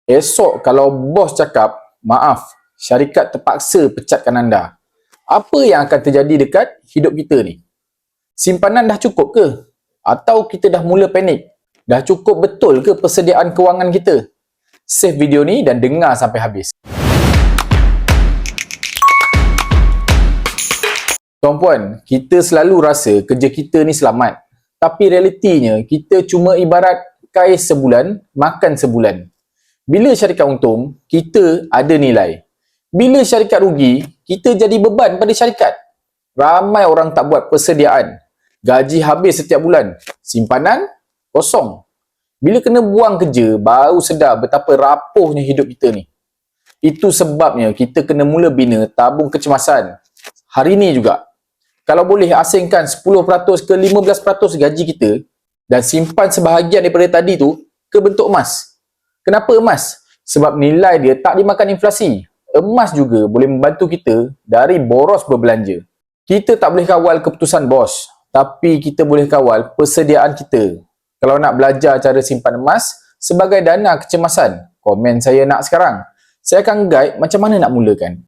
Esok kalau bos cakap, maaf, syarikat terpaksa pecatkan anda. Apa yang akan terjadi dekat hidup kita ni? Simpanan dah cukup ke? Atau kita dah mula panik? Dah cukup betul ke persediaan kewangan kita? Save video ni dan dengar sampai habis. Tuan-puan, kita selalu rasa kerja kita ni selamat. Tapi realitinya, kita cuma ibarat kain sebulan, makan sebulan. Bila syarikat untung, kita ada nilai. Bila syarikat rugi, kita jadi beban pada syarikat. Ramai orang tak buat persediaan. Gaji habis setiap bulan. Simpanan, kosong. Bila kena buang kerja, baru sedar betapa rapuhnya hidup kita ni. Itu sebabnya kita kena mula bina tabung kecemasan. Hari ni juga. Kalau boleh asingkan 10% ke 15% gaji kita dan simpan sebahagian daripada tadi tu ke bentuk emas. Kenapa emas? Sebab nilai dia tak dimakan inflasi. Emas juga boleh membantu kita dari boros berbelanja. Kita tak boleh kawal keputusan bos, tapi kita boleh kawal persediaan kita. Kalau nak belajar cara simpan emas sebagai dana kecemasan, komen saya nak sekarang. Saya akan guide macam mana nak mulakan.